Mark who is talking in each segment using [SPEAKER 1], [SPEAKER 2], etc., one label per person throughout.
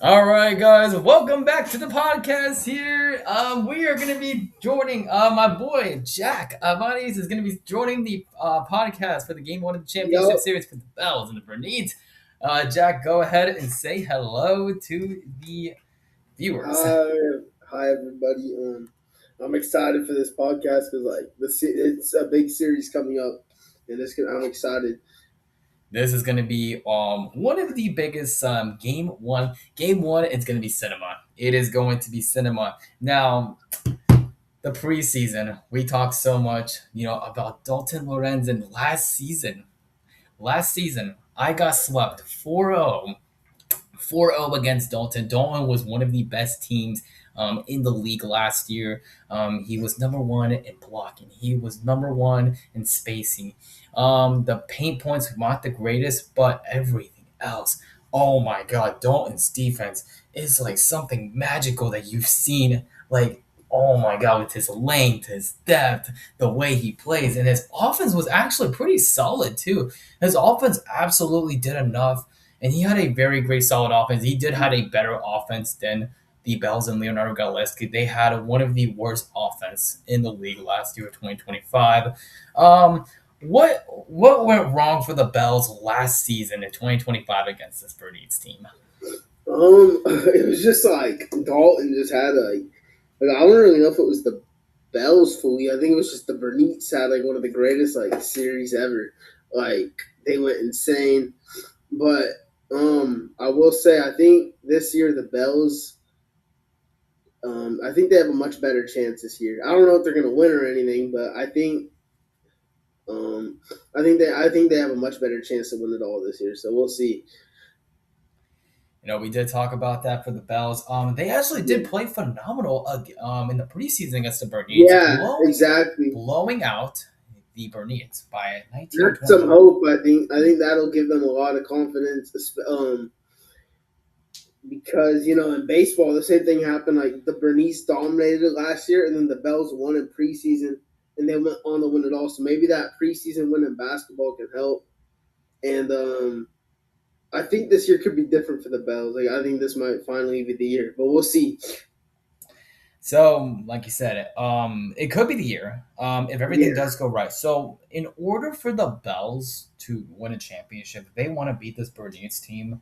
[SPEAKER 1] All right, guys, welcome back to the podcast. Here, we are going to be joining my boy Jack. Bernices is going to be joining the podcast for the Game One of the Championship
[SPEAKER 2] Yo,
[SPEAKER 1] Series for the Bells and the Bernices. Jack, go ahead and say hello to the viewers.
[SPEAKER 2] hi, hi everybody. I'm excited for this podcast because it's a big series coming up, and I'm excited.
[SPEAKER 1] This is going to be one of the biggest game one. Game one, it's going to be cinema. It is going to be cinema. Now, the preseason, we talked so much, about Dalton Lorenzen last season, I got swept 4-0, 4-0 against Dalton. Dalton was one of the best teams in the league last year. He was number one in blocking. He was number one in spacing. The paint points were not the greatest, but everything else. Oh my God, Dalton's defense is like something magical that you've seen. Like, oh my God, with his length, his depth, the way he plays, and his offense was actually pretty solid too. His offense absolutely did enough, and he had a very great solid offense. He did have a better offense than the Bells and Leonardo Galeski. They had one of the worst offense in the league last year, 2025. What went wrong for the Bells last season in 2025 against this Bernice team?
[SPEAKER 2] It was just like Dalton just had I don't really know if it was the Bells fully. I think it was just the Bernices had like one of the greatest series ever. Like they went insane, but I will say I think this year the Bells. I think they have a much better chance this year. I don't know if they're going to win or anything, but Um, I think they have a much better chance to win it all this year. So we'll see.
[SPEAKER 1] We did talk about that for the Bells. They actually did
[SPEAKER 2] Yeah,
[SPEAKER 1] play phenomenal in the preseason against the Bernices,
[SPEAKER 2] yeah,
[SPEAKER 1] blowing
[SPEAKER 2] exactly.
[SPEAKER 1] blowing out the Bernices by 19
[SPEAKER 2] There's some
[SPEAKER 1] points.
[SPEAKER 2] hope. I think that'll give them a lot of confidence. Because in baseball the same thing happened. Like the Bernice dominated it last year, and then the Bells won in preseason, and they went on to win it all. So maybe that preseason win in basketball can help. And I think this year could be different for the Bells. Like I think this might finally be the year, but we'll see.
[SPEAKER 1] So, like you said, it could be the year if everything
[SPEAKER 2] Yeah.
[SPEAKER 1] does go right. So, in order for the Bells to win a championship, if they want to beat this Bernice team,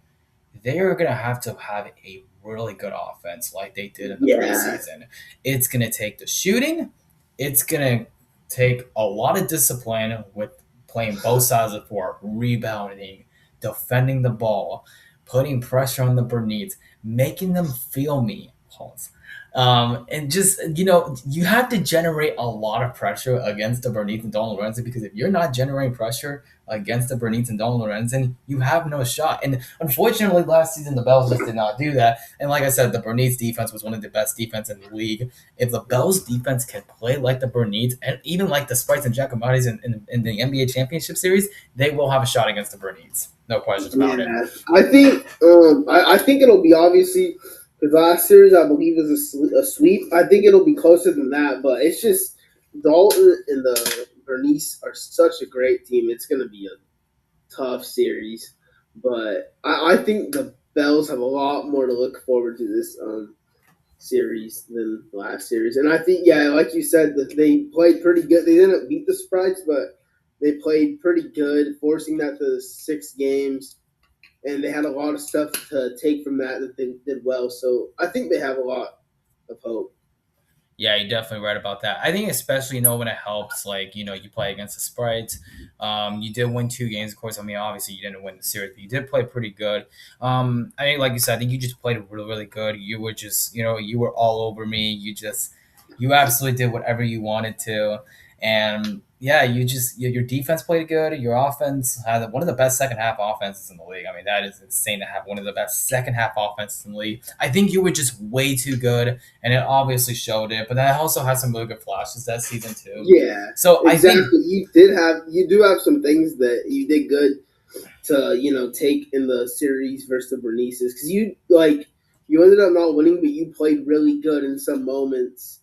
[SPEAKER 1] they are going to have a really good offense like they did in the
[SPEAKER 2] Yeah.
[SPEAKER 1] preseason. It's going to take the shooting, it's going to take a lot of discipline with playing both sides of the floor, rebounding, defending the ball, putting pressure on the Bernice, making them feel me. Pause. And just you have to generate a lot of pressure against the Bernice and Don Lorenzo, because if you're not generating pressure against the Bernice and Don Lorenzen, you have no shot. And unfortunately, last season the Bells just did not do that. And like I said, the Bernice defense was one of the best defense in the league. If the Bells defense can play like the Bernice and even like the Sprites and Jacomatis in the NBA championship series, they will have a shot against the Bernice. No questions
[SPEAKER 2] Yeah,
[SPEAKER 1] about it.
[SPEAKER 2] I think it'll be obviously because last series I believe was a sweep. I think it'll be closer than that, but it's just Dalton and the Bernice are such a great team. It's going to be a tough series, but I think the Bells have a lot more to look forward to this series than last series, and I think like you said, that they played pretty good. They didn't beat the Sprites, but they played pretty good, forcing that to 6 games, and they had a lot of stuff to take from that they did well. So I think they have a lot of hope.
[SPEAKER 1] Yeah, you're definitely right about that. I think especially when it helps, like you play against the Sprites. You did win 2 games, of course. I mean, obviously you didn't win the series, but you did play pretty good. I mean, like you said, I think you just played really, really good. You were just you were all over me. You absolutely did whatever you wanted to, and yeah, your defense played good. Your offense had one of the best second half offenses in the league. I mean, that is insane to have one of the best second half offenses in the league. I think you were just way too good, and it obviously showed it. But then I also had some really good flashes that season too.
[SPEAKER 2] Yeah,
[SPEAKER 1] So I think,
[SPEAKER 2] exactly. You do have some things that you did good to take in the series versus the Bernices, because you ended up not winning, but you played really good in some moments.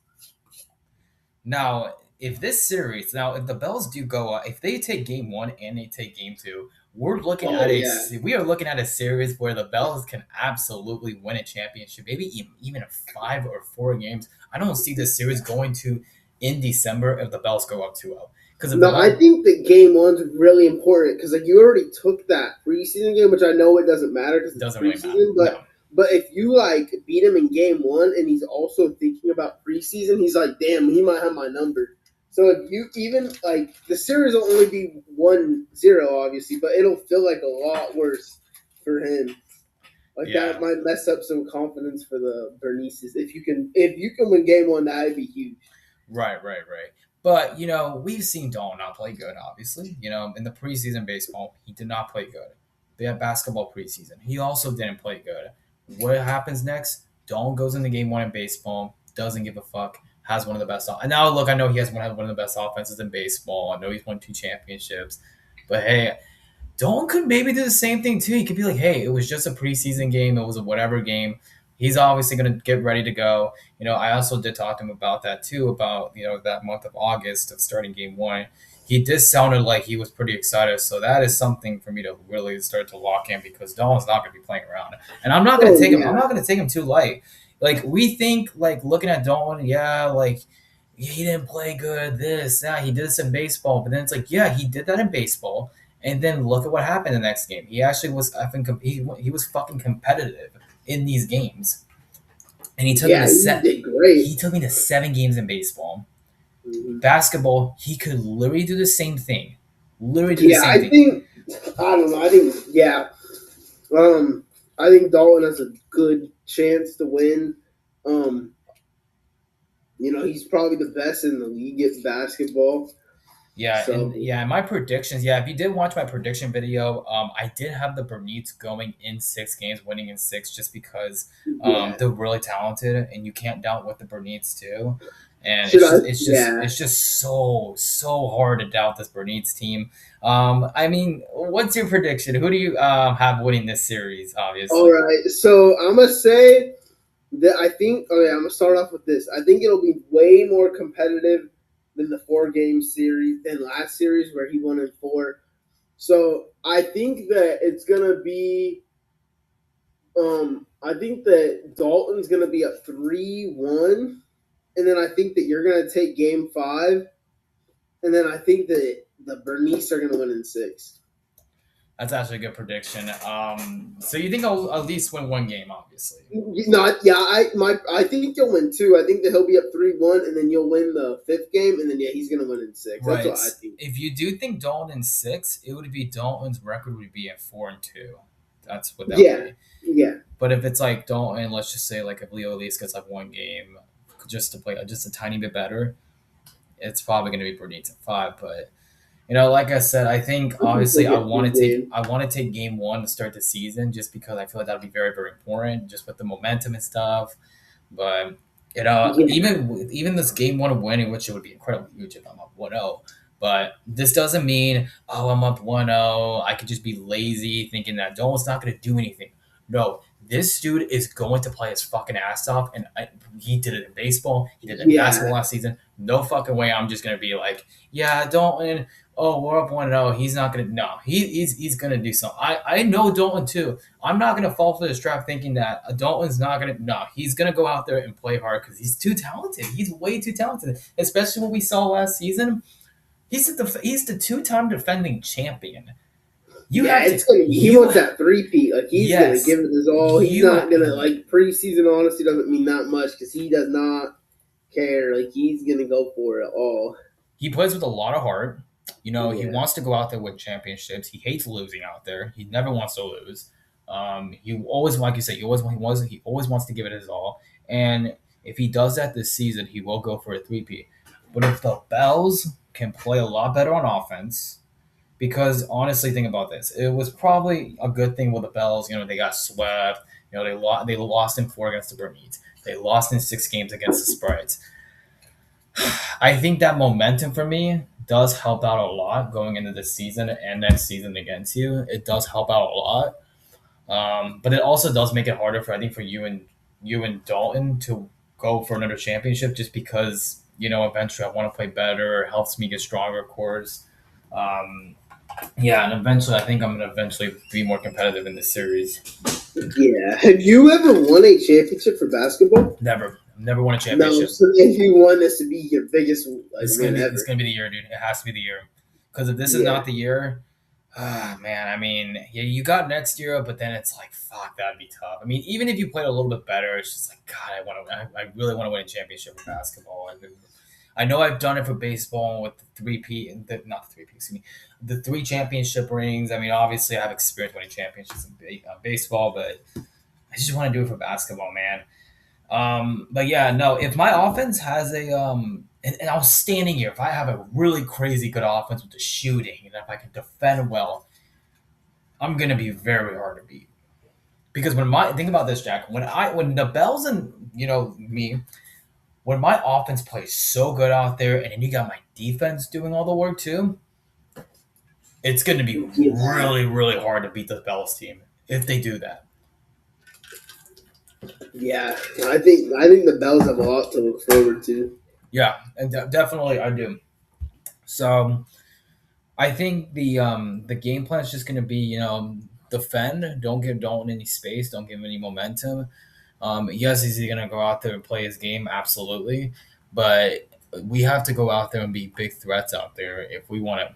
[SPEAKER 1] now, if the Bells do go up, if they take game one and they take game two,
[SPEAKER 2] Oh yeah.
[SPEAKER 1] we are looking at a series where the Bells can absolutely win a championship, maybe even a 5 or 4 games. I don't see this series going to in December if the Bells go up 2-0. Because if the
[SPEAKER 2] No, I
[SPEAKER 1] Bells
[SPEAKER 2] think that game one's really important because like you already took that preseason game, which I know it doesn't matter because it's
[SPEAKER 1] doesn't really matter.
[SPEAKER 2] preseason.
[SPEAKER 1] No.
[SPEAKER 2] But if you like beat him in game one and he's also thinking about preseason, he's like, damn, he might have my number. So if you even like the series will only be 1-0, obviously, but it'll feel like a lot worse for him. Like that
[SPEAKER 1] Yeah.
[SPEAKER 2] might mess up some confidence for the Bernices. If you can win game one, that'd be huge.
[SPEAKER 1] Right. But we've seen Dawn not play good. Obviously, in the preseason baseball, he did not play good. They had basketball preseason. He also didn't play good. What happens next? Dawn goes into game one in baseball, doesn't give a fuck, has one of the best. And now look, I know he has one of the best offenses in baseball. I know he's won 2 championships, but hey, Dolan could maybe do the same thing too. He could be like, hey, it was just a preseason game. It was a whatever game. He's obviously going to get ready to go. I also did talk to him about that too, about, that month of August of starting game one. He did sounded like he was pretty excited. So that is something for me to really start to lock in because Dolan's not going to be playing around. And I'm not going to
[SPEAKER 2] Oh
[SPEAKER 1] take him. I'm
[SPEAKER 2] yeah,
[SPEAKER 1] not going to take him too light. Like we think, like looking at Dolan, yeah, like he didn't play good. This, that, he did this in baseball, but then it's like, yeah, he did that in baseball. And then look at what happened the next game. He actually was he was fucking competitive in these games, and
[SPEAKER 2] yeah, he did great.
[SPEAKER 1] he took me to 7 games in baseball.
[SPEAKER 2] Mhm.
[SPEAKER 1] Basketball, he could literally do the same thing. Literally do the
[SPEAKER 2] Yeah,
[SPEAKER 1] same
[SPEAKER 2] I
[SPEAKER 1] thing.
[SPEAKER 2] think I don't know. I think yeah. Um, I think Dalton has a good chance to win. Um, he's probably the best in the league at basketball. So
[SPEAKER 1] And my predictions. Yeah, if you did watch my prediction video, I did have the Bernices going in 6 games, winning in six, just because
[SPEAKER 2] yeah,
[SPEAKER 1] they're really talented, and you can't doubt what the Bernices do. And
[SPEAKER 2] should I? Yeah.
[SPEAKER 1] it's just so hard to doubt this Bernices team. I mean, what's your prediction? Who do you have winning this series?
[SPEAKER 2] All
[SPEAKER 1] Obviously,
[SPEAKER 2] right. So I'm gonna say that I think. Okay, I'm gonna start off with this. I think it'll be way more competitive than the 4 game series than last series where he won in four. So I think that it's gonna be I think that Dalton's going to be a 3-1. And then I think that you're going to take game five. And then I think that the Bernice are going to win in six.
[SPEAKER 1] that's actually a good prediction. So you think I'll at least win 1 game? Obviously.
[SPEAKER 2] Not, yeah, I think you'll win two. I think that he'll be up 3-1, and then you'll win the fifth game, and then yeah, he's gonna win in six. That's
[SPEAKER 1] Right.
[SPEAKER 2] what I think.
[SPEAKER 1] If you do think Dalton in six, it would be Dalton's record would be at 4-2. That's what that would
[SPEAKER 2] Yeah,
[SPEAKER 1] be.
[SPEAKER 2] yeah,
[SPEAKER 1] But if it's like Dalton, let's just say like if Leo at least gets like 1 game just to play just a tiny bit better, it's probably going to be Bernice at 5. But like I said, I think
[SPEAKER 2] I think
[SPEAKER 1] obviously
[SPEAKER 2] you'll get through game.
[SPEAKER 1] I want to take game one to start the season just because I feel like that'll be very important just with the momentum and stuff. But
[SPEAKER 2] Yeah,
[SPEAKER 1] even this game one winning, which it would be incredibly huge if I'm up 1-0. But this doesn't mean I'm up 1-0. I could just be lazy thinking that Dolan's not going to do anything. No, this dude is going to play his fucking ass off, and he did it in baseball. He did it in basketball
[SPEAKER 2] yeah,
[SPEAKER 1] last season. No fucking way. I'm just gonna be like, yeah, Dalton. Oh, we're up 1-0. He's not gonna. No, he's gonna do something. I know Dalton too. I'm not gonna fall for this trap thinking that Dalton's not gonna. No, he's gonna go out there and play hard because he's too talented. He's way too talented. Especially what we saw last season. He's the 2-time defending champion. You
[SPEAKER 2] yeah.
[SPEAKER 1] have to.
[SPEAKER 2] It's gonna. He
[SPEAKER 1] You
[SPEAKER 2] wants that three-peat. Like he's gonna
[SPEAKER 1] yes.
[SPEAKER 2] give it his all. He's
[SPEAKER 1] You
[SPEAKER 2] not gonna like preseason. Honestly, doesn't mean that much because he does not care. Like he's gonna go for it all.
[SPEAKER 1] he plays with a lot of heart. He
[SPEAKER 2] Yeah.
[SPEAKER 1] wants to go out there with championships. He hates losing out there. He never wants to lose. He always, like you said, he always wants to give it his all. And if he does that this season, he will go for a 3P. But if the Bells can play a lot better on offense, because honestly, think about this. It was probably a good thing with the Bells. They got swept. They lost in 4 against the Bernices. They lost in 6 games against the Sprites. I think that momentum for me does help out a lot going into this season and next season against you. It does help out a lot, but it also does make it harder for I think for you and Dalton to go for another championship just because eventually I want to play better. It helps me get stronger, of course. Um, Yeah, and eventually, I think I'm gonna eventually be more competitive in this series.
[SPEAKER 2] Yeah. Have you ever won a championship for basketball?
[SPEAKER 1] Never, never won a
[SPEAKER 2] No.
[SPEAKER 1] championship.
[SPEAKER 2] So if you won, this would be your biggest like
[SPEAKER 1] This is gonna
[SPEAKER 2] win
[SPEAKER 1] be this is
[SPEAKER 2] ever.
[SPEAKER 1] gonna be the year, dude. It has to be the year. Because if this is
[SPEAKER 2] Yeah.
[SPEAKER 1] not the year, man, I mean, yeah, you got next year, but then it's like, fuck, that'd be tough. I mean, even if you played a little bit better, it's just like, God, I really want to win a championship for basketball. I know I've done it for baseball with the not the three P, excuse me, the three championship rings. I mean, obviously, I have experience winning championships in baseball, but I just want to do it for basketball, man. But yeah, no, if my offense has and I was standing here, if I have a really crazy good offense with the shooting, and if I can defend well, I'm gonna be very hard to beat. Because think about this, Jack, when the Bells and me, when my offense plays so good out there, and then you got my defense doing all the work too, it's gonna be
[SPEAKER 2] Yeah.
[SPEAKER 1] really, really hard to beat the Bells team if they do that.
[SPEAKER 2] Yeah. I think the Bells have a lot to look forward to.
[SPEAKER 1] Yeah, and definitely I do. So I think the game plan is just going to be defend, don't give Dalton any space, don't give him any momentum. Yes, is he going to go out there and play his game? Absolutely, but we have to go out there and be big threats out there if we want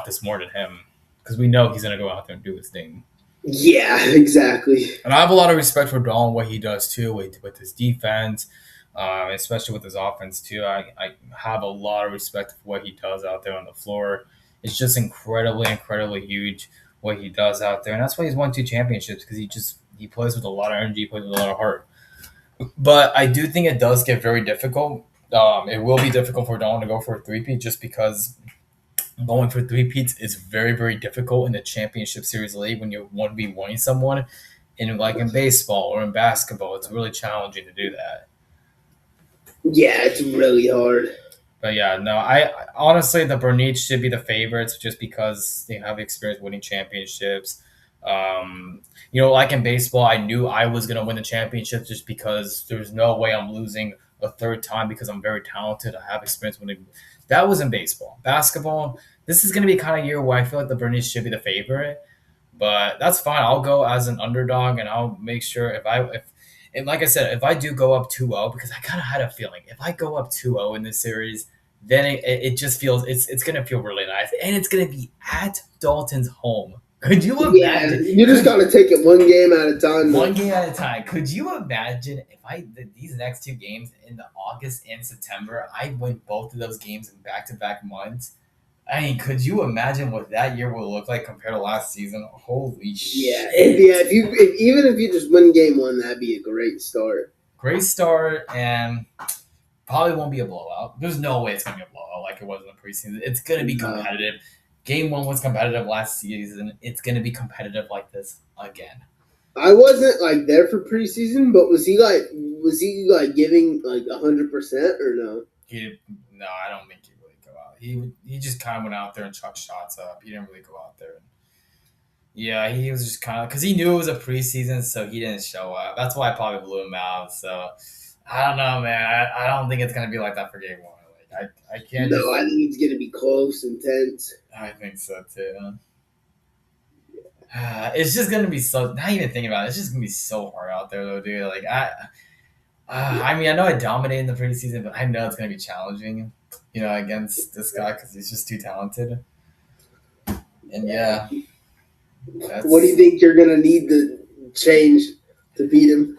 [SPEAKER 1] this more than him because we know he's going to go out there and do his thing.
[SPEAKER 2] Yeah. Exactly.
[SPEAKER 1] And I have a lot of respect for Dalton, what he does too with his defense, especially with his offense too. I have a lot of respect for what he does out there on the floor. It's just incredibly, incredibly huge what he does out there, and that's why he's won two championships because he plays with a lot of energy, plays with a lot of heart. But I do think it does get very difficult. It will be difficult for Dalton to go for a three-peat just because going for three-peats is very, very difficult in the championship series league when you're 1v1ing someone. In like in baseball or in basketball, it's really challenging to do that.
[SPEAKER 2] Yeah. It's really hard.
[SPEAKER 1] But yeah, no, I honestly the Bernices should be the favorites just because they have experience winning championships. Like in baseball, I knew I was gonna win the championship just because there's no way I'm losing a third time because I'm very talented. I have experience winning. That was in baseball. Basketball, this is gonna be kind of year where I feel like the Bernices should be the favorite. But that's fine. I'll go as an underdog, and I'll make sure if and like I said, if I do go up 2-0, because I kind of had a feeling if I go up 2-0 in this series, then it just feels it's gonna feel really nice, and it's gonna be at Dalton's home. Could you
[SPEAKER 2] Yeah.
[SPEAKER 1] imagine?
[SPEAKER 2] You just
[SPEAKER 1] Could
[SPEAKER 2] gotta take it one game at a time.
[SPEAKER 1] one
[SPEAKER 2] Though.
[SPEAKER 1] game at a time. Could you imagine if these next two games in the August and September, I win both of those games in back to back months? I mean, could you imagine what that year will look like compared to last season? Holy
[SPEAKER 2] Yeah. Yeah.
[SPEAKER 1] shit!
[SPEAKER 2] Even if you just win game one, that'd be a great start.
[SPEAKER 1] Great start, and probably won't be a blowout. There's no way it's gonna be a blowout like it was in the preseason. It's gonna be
[SPEAKER 2] No.
[SPEAKER 1] competitive. Game one was competitive last season. It's gonna be competitive like this again.
[SPEAKER 2] I wasn't like there for preseason, but was he like giving like 100% or no?
[SPEAKER 1] He no, I don't think he really go out. He just kind of went out there and chucked shots up. He didn't really go out there. Yeah, he was just kind of because he knew it was a preseason, so he didn't show up. That's why I probably blew him out. So I don't know, man. I don't think it's gonna be like that for game one. Like I can't
[SPEAKER 2] No,
[SPEAKER 1] just.
[SPEAKER 2] I think it's gonna be close, intense.
[SPEAKER 1] I think so too. It's just gonna be so. Not even thinking about it. It's just gonna be so hard out there, though, dude. Like I mean, I know I dominated in the preseason, but I know it's gonna be challenging. Against this guy because he's just too talented. And yeah,
[SPEAKER 2] What do you
[SPEAKER 1] that's.
[SPEAKER 2] think you're gonna need to change to beat him?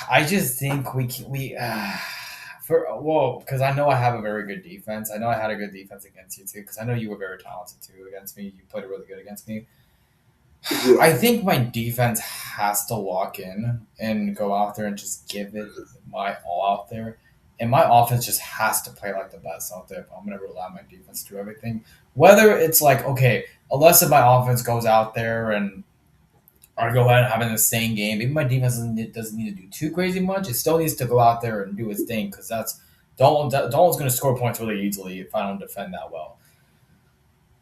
[SPEAKER 1] I just think we for well because I know I have a very good defense. I know I had a good defense against you too because I know you were very talented too against me. You played really good against me.
[SPEAKER 2] Yeah,
[SPEAKER 1] I think my defense has to lock in and go out there and just give it my all out there. And my offense just has to play like the best out there. If I'm going to rely on my defense to do everything. Whether it's like, okay, unless if my offense goes out there and I go ahead and have an insane game, maybe my defense doesn't need to do too crazy much. It still needs to go out there and do its thing because Dalton's going to score points really easily if I don't defend that well.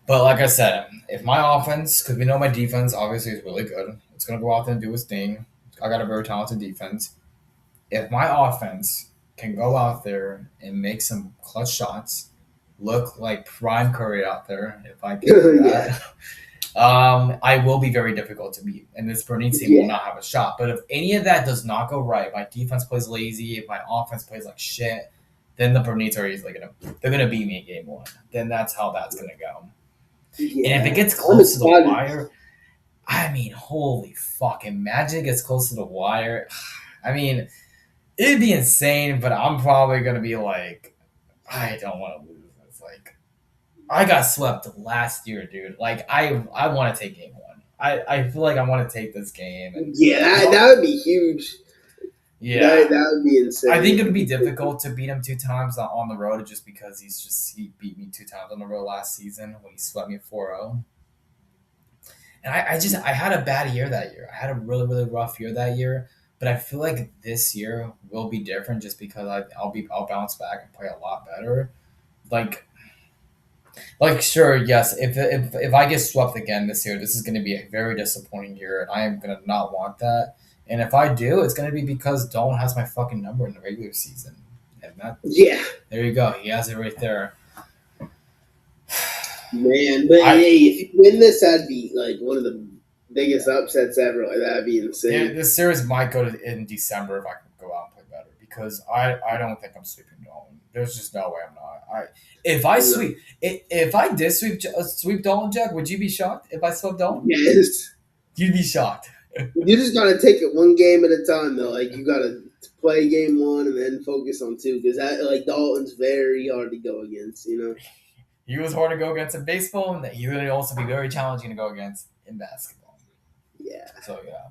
[SPEAKER 1] But like I said, if my offense, because we know my defense obviously is really good, it's going to go out there and do its thing. I got a very talented defense. If my offense can go out there and make some clutch shots, look like prime Curry out there, if I can do
[SPEAKER 2] Yeah,
[SPEAKER 1] that, I will be very difficult to beat, and this Bernice team will
[SPEAKER 2] yeah,
[SPEAKER 1] not have a shot. But if any of that does not go right, my defense plays lazy, if my offense plays like shit, then the Bernice are easily they're gonna beat me in game one. Then that's how that's gonna go. And if it
[SPEAKER 2] yeah.
[SPEAKER 1] gets
[SPEAKER 2] I'm
[SPEAKER 1] close to the
[SPEAKER 2] excited.
[SPEAKER 1] wire, I mean, holy fuck! Imagine it gets close to the wire. I mean, it'd be insane, but I'm probably gonna be like, I don't want to lose. It's like I got swept last year, dude. Like I want to take game one. I feel like I want to take this game, and
[SPEAKER 2] Yeah,
[SPEAKER 1] you
[SPEAKER 2] that
[SPEAKER 1] know,
[SPEAKER 2] would be huge.
[SPEAKER 1] yeah.
[SPEAKER 2] That would be
[SPEAKER 1] I think it'd
[SPEAKER 2] insane.
[SPEAKER 1] be difficult to beat him two times on the road just because he beat me two times on the road last season when he swept me 4-0. And I had a bad year that year. I had a really rough year that year. But I feel like this year will be different just because I'll bounce back and play a lot better. Like sure, yes. If I get swept again this year, this is going to be a very disappointing year, and I am going to not want that. And if I do, it's going to be because Dolan has my fucking number in the regular season, and that
[SPEAKER 2] Yeah,
[SPEAKER 1] there you go. He has it right there.
[SPEAKER 2] man. But
[SPEAKER 1] I
[SPEAKER 2] hey, if you win this, that'd be like one of the biggest upsets ever. Like that'd be insane.
[SPEAKER 1] this series might go to in December if I can go out and play better because I don't think I'm sweeping Dolan. There's just no way I'm not. I if I
[SPEAKER 2] No.
[SPEAKER 1] sweep if I did sweep Dolan, Jack, would you be shocked if I swept Dolan?
[SPEAKER 2] Yes.
[SPEAKER 1] You'd be shocked.
[SPEAKER 2] You just gotta take it one game at a time, though. Like you gotta play game one and then focus on two, because that like Dalton's very hard to go against. You know.
[SPEAKER 1] He was hard to go against in baseball, and he would also be very challenging to go against in basketball.
[SPEAKER 2] Yeah.
[SPEAKER 1] So yeah.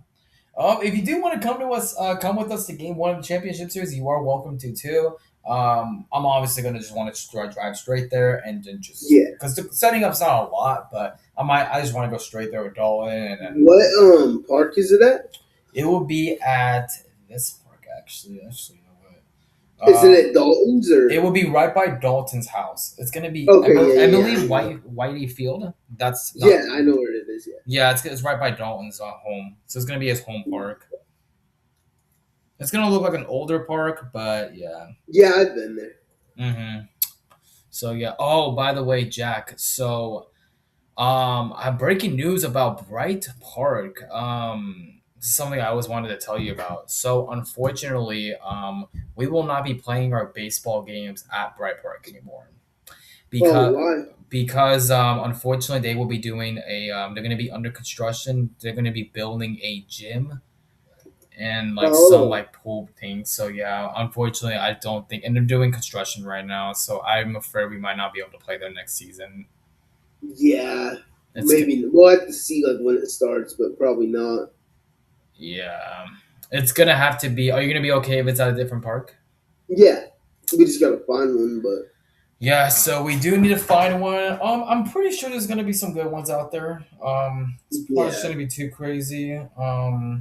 [SPEAKER 1] If you do want to come with us to Game One of the championship series, you are welcome to too. I'm obviously gonna just want to drive straight there and then just
[SPEAKER 2] Yeah.
[SPEAKER 1] because the setting up's not a lot, but I just want to go straight there with Dolan, and then
[SPEAKER 2] What park is it at?
[SPEAKER 1] it will be at this park actually. Actually, you know what?
[SPEAKER 2] Is it at Dalton's
[SPEAKER 1] It
[SPEAKER 2] or?
[SPEAKER 1] will be right by Dalton's house. It's gonna be
[SPEAKER 2] Okay, yeah,
[SPEAKER 1] I
[SPEAKER 2] yeah,
[SPEAKER 1] believe
[SPEAKER 2] yeah.
[SPEAKER 1] Whitey Field. That's not
[SPEAKER 2] Yeah, I know where it is. Yeah.
[SPEAKER 1] Yeah, it's right by Dalton's home, so it's gonna be his home park. It's gonna look like an older park, but yeah.
[SPEAKER 2] Yeah, I've been there.
[SPEAKER 1] hmm So yeah. Oh, by the way, Jack. So I'm breaking news about Bright Park. This is something I always wanted to tell you about. So unfortunately, we will not be playing our baseball games at Bright Park anymore
[SPEAKER 2] Oh,
[SPEAKER 1] because
[SPEAKER 2] why?
[SPEAKER 1] unfortunately they will be doing a they're going to be under construction. They're going to be building a gym and like some
[SPEAKER 2] Oh,
[SPEAKER 1] like pool things. So yeah, unfortunately, I don't think, and they're doing construction right now. So I'm afraid we might not be able to play there next season.
[SPEAKER 2] yeah.
[SPEAKER 1] It's
[SPEAKER 2] Maybe we'll have to see like when it starts, but probably not.
[SPEAKER 1] yeah, it's gonna have to be. Are you gonna be okay if it's at a different park?
[SPEAKER 2] Yeah, we just gotta find one. But
[SPEAKER 1] Yeah, so we do need to find one. I'm pretty sure there's gonna be some good ones out there. It's probably
[SPEAKER 2] yeah,
[SPEAKER 1] shouldn't be too crazy. Yeah,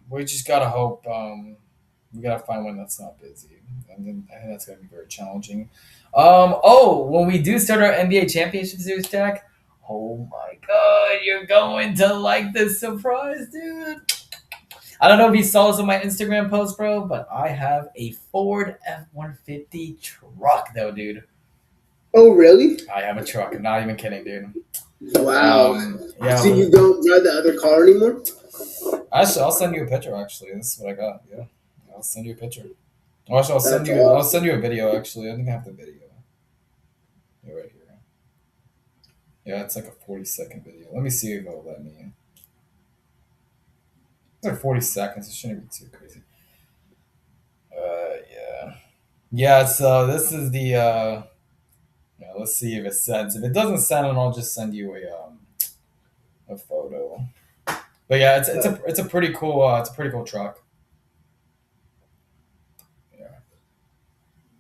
[SPEAKER 1] we just gotta hope. We gotta find one that's not busy, and then I think that's gonna be very challenging. Oh, when we do start our NBA championship series, Jack. Oh my God, you're going to like this surprise, dude. I don't know if you saw this on my Instagram post, bro, but I have a Ford F-150 truck, though, dude.
[SPEAKER 2] oh really?
[SPEAKER 1] I have a truck. I'm not even kidding, dude.
[SPEAKER 2] Wow.
[SPEAKER 1] Yeah.
[SPEAKER 2] So you don't drive the other car anymore?
[SPEAKER 1] Actually, I'll send you a picture. Actually, this is what I got. Yeah, I'll send you a picture. Or actually,
[SPEAKER 2] That's
[SPEAKER 1] I'll send
[SPEAKER 2] awesome.
[SPEAKER 1] you a video. Actually, I think I have the video. Yeah, right here. Yeah, it's like a 40-second video. Let me see if it'll let me. It's like 40 seconds. It shouldn't be too crazy. Yeah. Yeah. So this is the. Yeah, let's see if it sends. If it doesn't send, then I'll just send you a photo. But yeah, it's a pretty cool truck. Yeah.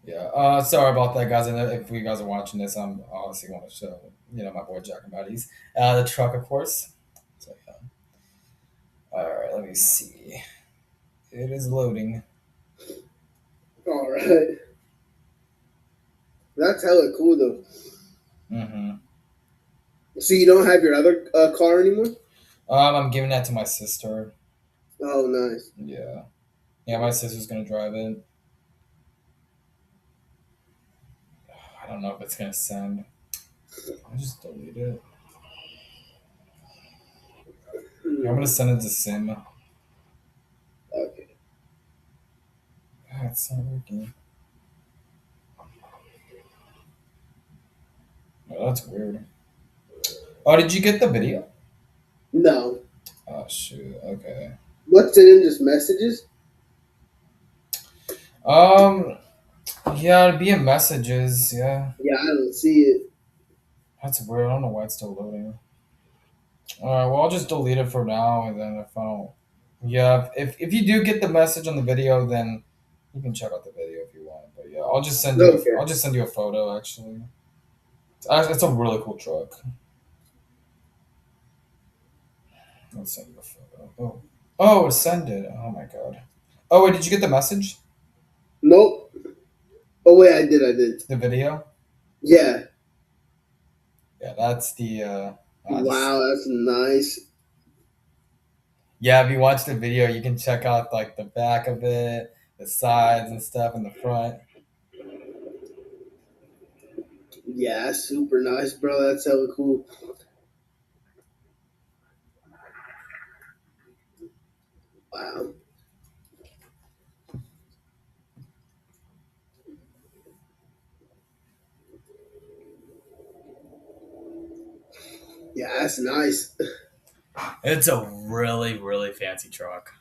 [SPEAKER 1] Yeah. Sorry about that, guys. And if you guys are watching this, I'm honestly want to show my boy Jack and Buddies. The truck, of course. So yeah. All right. Let me see. It is loading.
[SPEAKER 2] All right. That's hella cool though.
[SPEAKER 1] Mm-hmm.
[SPEAKER 2] So you don't have your other car anymore?
[SPEAKER 1] I'm giving that to my sister.
[SPEAKER 2] Oh, nice.
[SPEAKER 1] Yeah. Yeah, my sister's gonna drive it. I don't know if it's gonna send. I'll just delete it. Yeah, I'm gonna
[SPEAKER 2] Hmm.
[SPEAKER 1] send it to Sim.
[SPEAKER 2] Okay.
[SPEAKER 1] Ah, it's not working. Oh, that's weird. Oh, did you get the video?
[SPEAKER 2] No.
[SPEAKER 1] Oh shoot. Okay.
[SPEAKER 2] What's it in? Just messages?
[SPEAKER 1] Um. Yeah, it'd be in messages. Yeah,
[SPEAKER 2] Yeah, I don't see it.
[SPEAKER 1] that's weird. I don't know why it's still loading. All right. Well, I'll just delete it for now, and then if I don't, yeah, if you do get the message on the video, then you can check out the video if you want. But yeah, I'll just send you.
[SPEAKER 2] Okay.
[SPEAKER 1] I'll just send you a photo. Actually, it's a really cool truck. I'll send you a photo. Oh, oh, send it. Oh my god. Oh wait, did you get the message?
[SPEAKER 2] Nope. Oh wait, I did. I did.
[SPEAKER 1] The video?
[SPEAKER 2] Yeah.
[SPEAKER 1] Yeah, that's the. Just
[SPEAKER 2] Wow, that's nice.
[SPEAKER 1] yeah. If you watch the video, you can check out like the back of it, the sides and stuff, and the front.
[SPEAKER 2] Yeah, super nice, bro. That's hella cool. Wow. Yeah, that's nice.
[SPEAKER 1] It's a really fancy truck.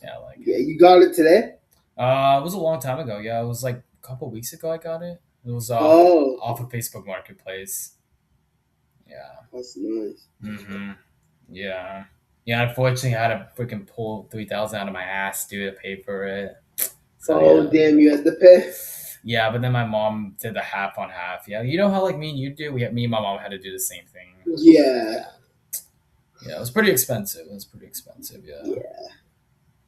[SPEAKER 1] Yeah, I like
[SPEAKER 2] Yeah,
[SPEAKER 1] it.
[SPEAKER 2] you got it today?
[SPEAKER 1] It was a long time ago. Yeah, it was like a couple weeks ago. I got it. It was
[SPEAKER 2] Oh,
[SPEAKER 1] off of Facebook Marketplace. Yeah.
[SPEAKER 2] that's nice.
[SPEAKER 1] Mm-hmm. Yeah. Yeah. Unfortunately, I had to freaking pull 3,000 out of my ass, dude, to pay for it. So
[SPEAKER 2] Oh,
[SPEAKER 1] yeah.
[SPEAKER 2] damn, you had to pay?
[SPEAKER 1] Yeah, but then my mom did the half on half. Yeah, you know how like me and you do. Me and my mom had to do the same thing.
[SPEAKER 2] Yeah.
[SPEAKER 1] Yeah. Yeah, it was pretty expensive. It was pretty expensive. Yeah.
[SPEAKER 2] Yeah,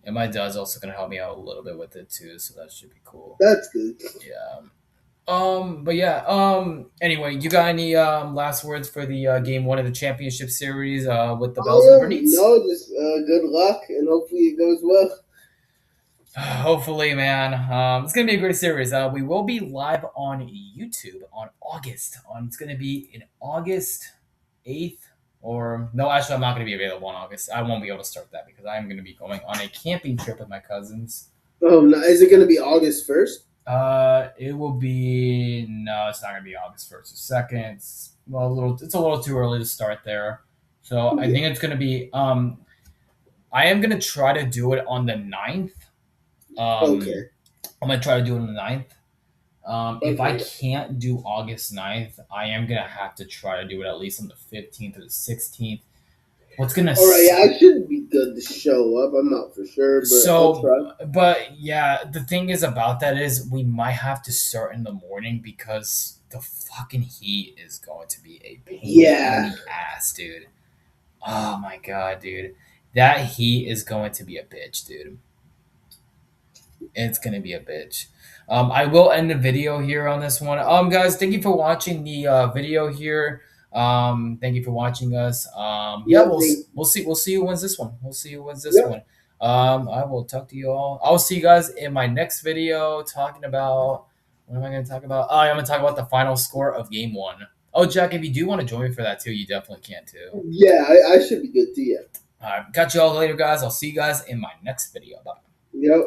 [SPEAKER 1] And my dad's also gonna help me out a little bit with it too, so that should be cool.
[SPEAKER 2] that's good.
[SPEAKER 1] Yeah. But yeah. Anyway, you got any last words for the game one of the championship series with the Bells and the Bernices?
[SPEAKER 2] No, just good luck, and hopefully it goes well.
[SPEAKER 1] Hopefully, man. It's gonna be a great series. We will be live on YouTube on August. It's gonna be in August 8th. Or no, actually, I'm not gonna be available in August. I won't be able to start that because I'm gonna be going on a camping trip with my cousins.
[SPEAKER 2] Oh, no, is it going to be August 1st?
[SPEAKER 1] It will be no. It's not gonna be August 1st or 2nd. It's a little too early to start there. So I
[SPEAKER 2] Yeah.
[SPEAKER 1] think it's gonna be. I am gonna try to do it on the 9th.
[SPEAKER 2] Okay.
[SPEAKER 1] I'm gonna try to do it on the 9th. If I
[SPEAKER 2] Okay.
[SPEAKER 1] can't do August 9th, I am gonna have to try to do it at least on the 15th or the 16th. What's gonna
[SPEAKER 2] All right, yeah,
[SPEAKER 1] s-
[SPEAKER 2] I should be good to show up. I'm not for sure, but I'll
[SPEAKER 1] so,
[SPEAKER 2] try.
[SPEAKER 1] but yeah, the thing is about that is we might have to start in the morning because the fucking heat is going to be a pain in
[SPEAKER 2] Yeah.
[SPEAKER 1] the ass, dude. Oh my god, dude, that heat is going to be a bitch, dude. It's gonna be a bitch. I will end the video here on this one. Guys, thank you for watching the video here. Thank you for watching us. Yeah,
[SPEAKER 2] Yep.
[SPEAKER 1] we'll see who wins this one. We'll see who wins this
[SPEAKER 2] Yep.
[SPEAKER 1] one. I will talk to you all. I'll see you guys in my next video talking about what am I going to talk about? Oh, I'm going to talk about the final score of game one. Oh, Jack, if you do want to join me for that too, you definitely can too.
[SPEAKER 2] Yeah, I should be good too. Yeah.
[SPEAKER 1] All right, catch you all later, guys. I'll see you guys in my next video. Bye.
[SPEAKER 2] Yep.